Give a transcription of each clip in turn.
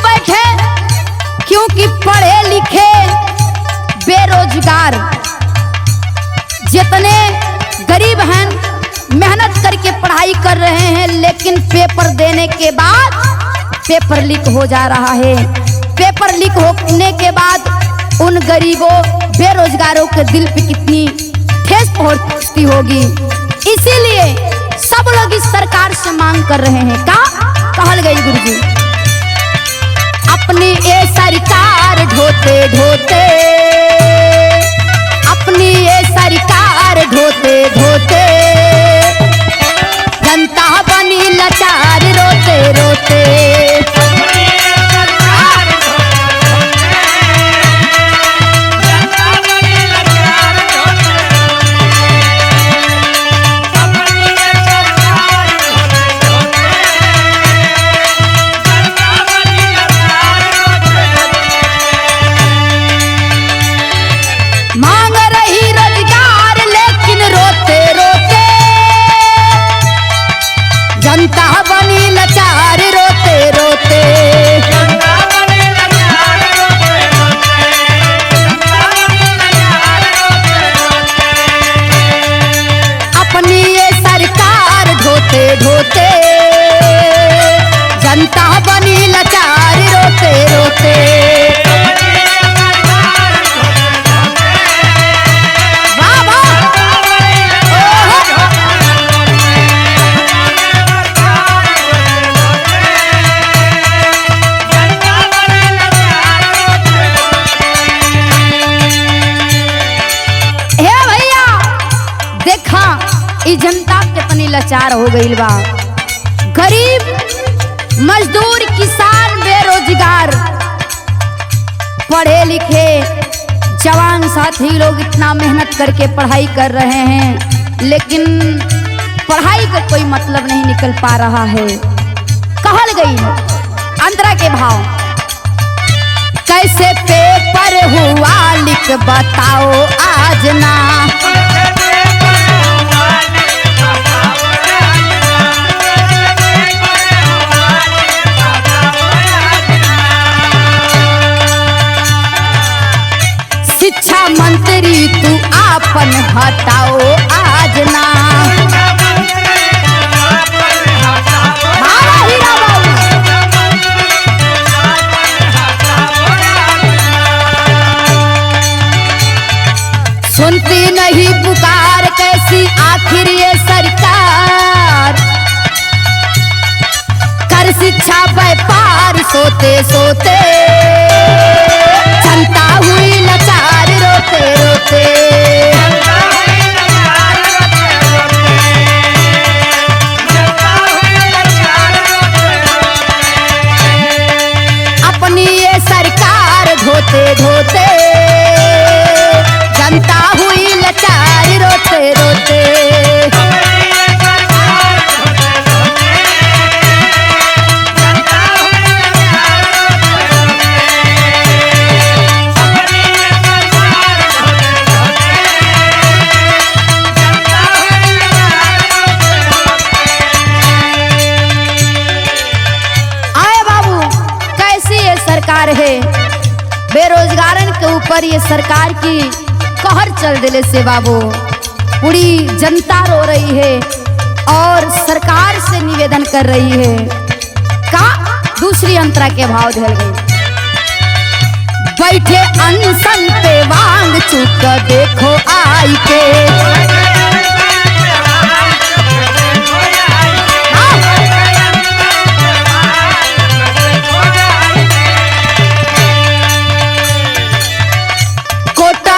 क्यों बैठे? क्योंकि पढ़े लिखे बेरोजगार जितने गरीब हैं मेहनत करके पढ़ाई कर रहे हैं, लेकिन पेपर देने के बाद पेपर लीक हो जा रहा है। पेपर लीक होने के बाद उन गरीबों बेरोजगारों के दिल पे कितनी ठेस पहुंचती होगी। इसीलिए सब लोग इस सरकार से मांग कर रहे हैं। का कहल गई गुरुजी, अपनी ये सरकार ढोते ढोते, अपनी ये सरकार ढोते ढोते, जनता बनी लाचार रोते रोते। जनता बनी लाचार रोते रोते, अपनी ये सरकार ढोते ढोते, जनता बनी लाचार रोते रोते। जनता कितनी लाचार हो गई बा। गरीब मजदूर किसान बेरोजगार, पढ़े लिखे जवान साथी लोग इतना मेहनत करके पढ़ाई कर रहे हैं, लेकिन पढ़ाई का कोई मतलब नहीं निकल पा रहा है। कहल गई अंतरा के भाव, कैसे पेपर हुआ लिख बताओ आज ना, शिक्षा मंत्री तू आपन हटाओ आज ना। सुनती नहीं पुकार कैसी आखिर ये सरकार, कर शिक्षा व्यापार सोते सोते, जनता हुई लाचार रोते रोते। अपनी ये सरकार ढोते ढोते, जनता हुई लाचार रोते रोते। है बेरोजगारन के ऊपर ये सरकार की कहर चल दिले से बाबू पूरी जनता रो रही है और सरकार से निवेदन कर रही है। का दूसरी अंतरा के भाव धर गई, बैठे अनशन पे वांग चुक देखो आई के,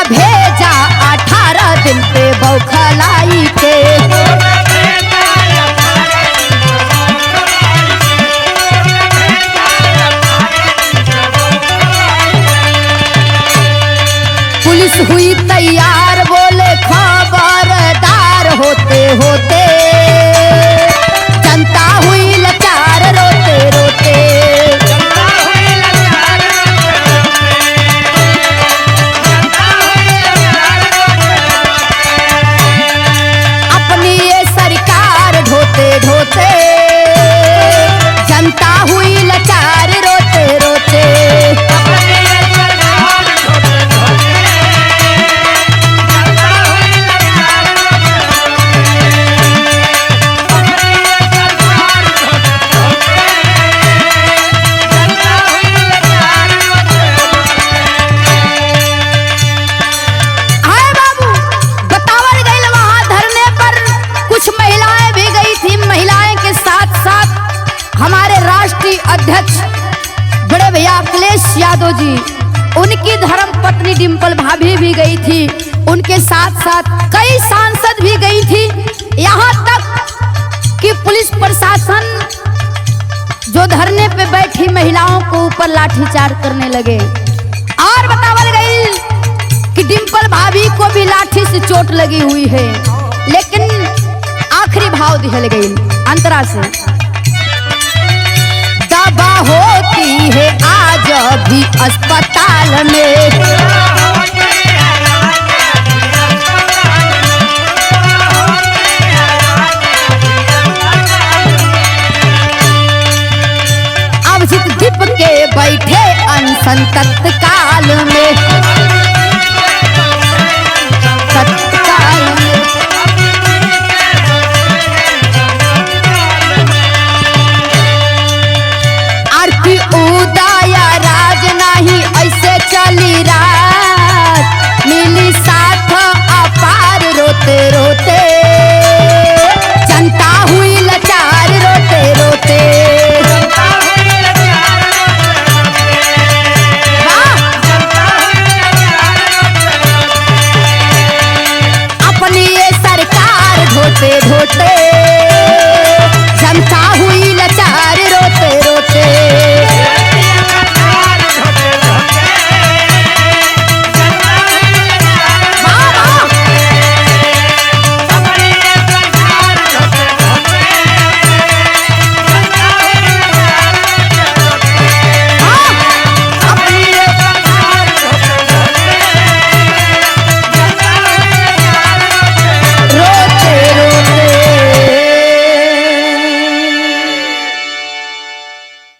भेजा 18 दिन पे बौखलाई के, पुलिस हुई तैयार बोले खबरदार होते होते, जनता हुई लाचार रोते रोते। ढोते ढोते, जनता हुई लाचार रोते रोते। हमारे राष्ट्रीय अध्यक्ष बड़े भैया अखिलेश यादव जी, उनकी धर्म पत्नी डिंपल भाभी भी गई थी, उनके साथ साथ कई सांसद भी गई थी। यहाँ तक कि पुलिस प्रशासन जो धरने पे बैठी महिलाओं को ऊपर लाठीचार्ज करने लगे। और बतावल गई कि डिंपल भाभी को भी लाठी से चोट लगी हुई है, लेकिन आखिरी भाव दिहल गई अंतरा से, दवा होती है आज भी अस्पताल में। अब जित दीप के बैठे अनशन तत्काल में।